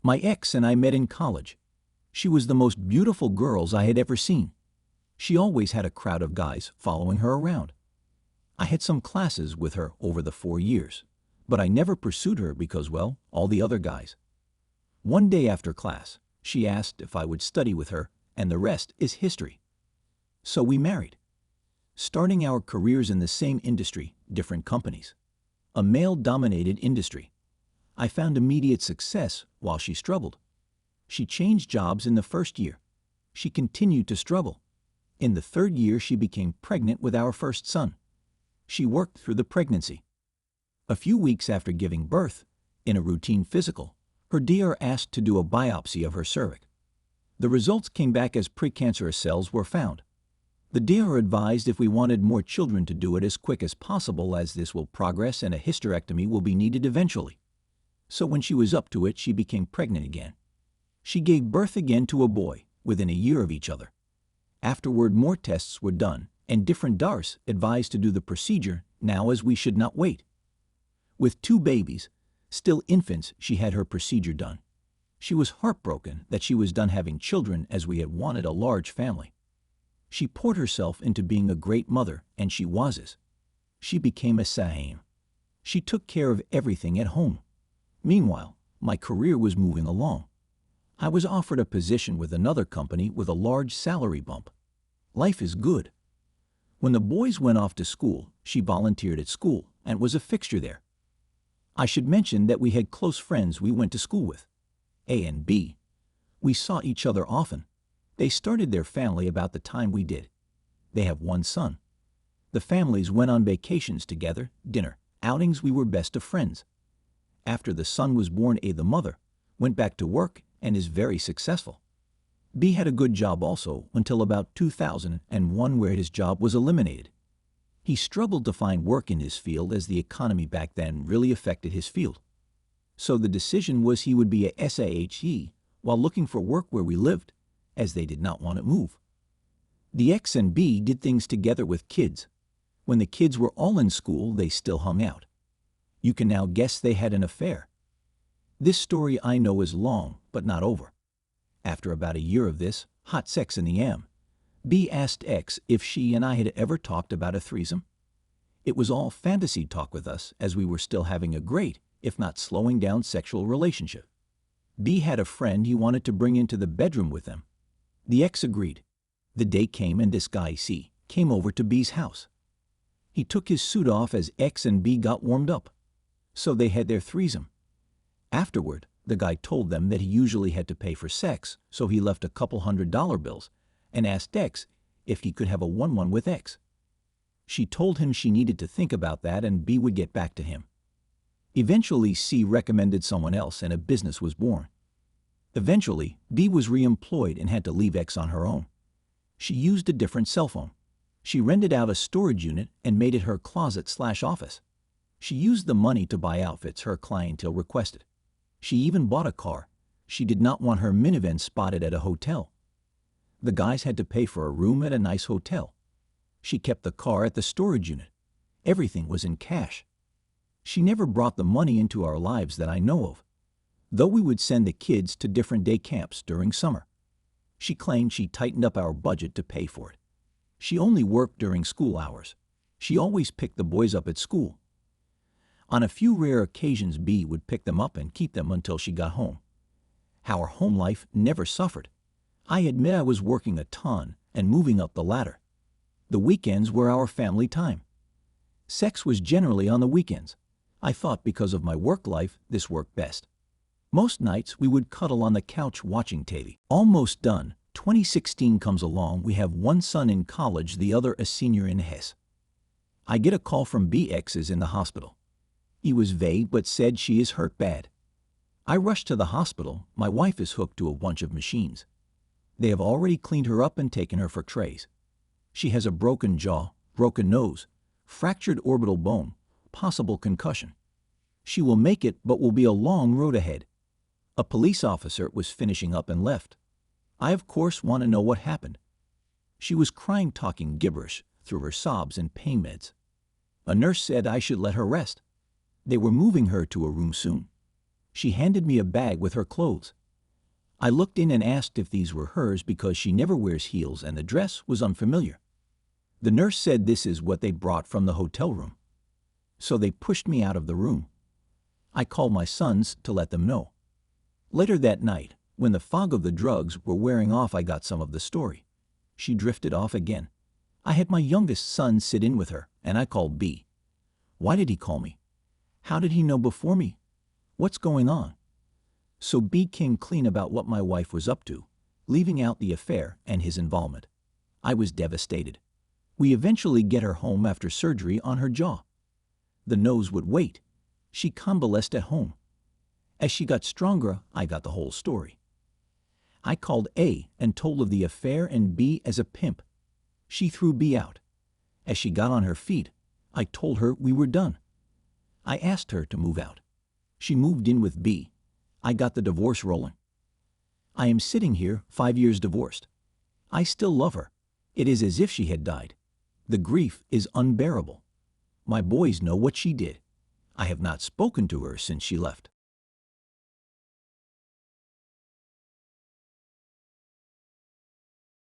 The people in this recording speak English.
My ex and I met in college. She was the most beautiful girl I had ever seen. She always had a crowd of guys following her around. I had some classes with her over the 4 years, but I never pursued her because, well, all the other guys. One day after class, she asked if I would study with her, and the rest is history. So we married, starting our careers in the same industry, different companies. A male-dominated industry. I found immediate success while she struggled. She changed jobs in the first year. She continued to struggle. In the third year, she became pregnant with our first son. She worked through the pregnancy. A few weeks after giving birth, in a routine physical, her DR asked to do a biopsy of her cervix. The results came back as precancerous cells were found. The DR advised if we wanted more children to do it as quick as possible, as this will progress and a hysterectomy will be needed eventually. So when she was up to it, she became pregnant again. She gave birth again to a boy within a year of each other. Afterward, more tests were done, and different DARs advised to do the procedure now, as we should not wait. With 2 babies, still infants, she had her procedure done. She was heartbroken that she was done having children, as we had wanted a large family. She poured herself into being a great mother, and she was. She became a Sahim. She took care of everything at home. Meanwhile, my career was moving along. I was offered a position with another company with a large salary bump. Life is good. When the boys went off to school, she volunteered at school and was a fixture there. I should mention that we had close friends we went to school with, A and B. We saw each other often. They started their family about the time we did. They have 1 son. The families went on vacations together, dinner, outings. We were best of friends. After the son was born, A, the mother, went back to work and is very successful. B had a good job also until about 2001, where his job was eliminated. He struggled to find work in his field, as the economy back then really affected his field. So the decision was he would be a SAHE while looking for work where we lived, as they did not want to move. The X and B did things together with kids. When the kids were all in school, they still hung out. You can now guess they had an affair. This story I know is long, but not over. After about a year of this, hot sex in the AM, B asked X if she and I had ever talked about a threesome. It was all fantasy talk with us, as we were still having a great, if not slowing down, sexual relationship. B had a friend he wanted to bring into the bedroom with them. The X agreed. The day came and this guy C came over to B's house. He took his suit off as X and B got warmed up. So they had their threesome. Afterward, the guy told them that he usually had to pay for sex, so he left a couple $100 bills and asked X if he could have a 1-1 with X. She told him she needed to think about that and B would get back to him. Eventually, C recommended someone else and a business was born. Eventually, B was reemployed and had to leave X on her own. She used a different cell phone. She rented out a storage unit and made it her closet/office. She used the money to buy outfits her clientele requested. She even bought a car. She did not want her minivan spotted at a hotel. The guys had to pay for a room at a nice hotel. She kept the car at the storage unit. Everything was in cash. She never brought the money into our lives that I know of, though we would send the kids to different day camps during summer. She claimed she tightened up our budget to pay for it. She only worked during school hours. She always picked the boys up at school. On a few rare occasions, B would pick them up and keep them until she got home. Our home life never suffered. I admit I was working a ton and moving up the ladder. The weekends were our family time. Sex was generally on the weekends. I thought because of my work life, this worked best. Most nights we would cuddle on the couch watching TV. Almost done. 2016 comes along. We have 1 son in college, the other a senior in Hess. I get a call from BX is in the hospital. He was vague but said she is hurt bad. I rush to the hospital. My wife is hooked to a bunch of machines. They have already cleaned her up and taken her for trays. She has a broken jaw, broken nose, fractured orbital bone, possible concussion. She will make it but will be a long road ahead. A police officer was finishing up and left. I of course want to know what happened. She was crying, talking gibberish through her sobs and pain meds. A nurse said I should let her rest. They were moving her to a room soon. She handed me a bag with her clothes. I looked in and asked if these were hers because she never wears heels and the dress was unfamiliar. The nurse said this is what they brought from the hotel room. So they pushed me out of the room. I called my sons to let them know. Later that night, when the fog of the drugs were wearing off, I got some of the story. She drifted off again. I had my youngest son sit in with her, and I called B. Why did he call me? How did he know before me? What's going on? So B came clean about what my wife was up to, leaving out the affair and his involvement. I was devastated. We eventually get her home after surgery on her jaw. The nose would wait. She convalesced at home. As she got stronger, I got the whole story. I called A and told of the affair and B as a pimp. She threw B out. As she got on her feet, I told her we were done. I asked her to move out. She moved in with B. I got the divorce rolling. I am sitting here 5 years divorced. I still love her. It is as if she had died. The grief is unbearable. My boys know what she did. I have not spoken to her since she left.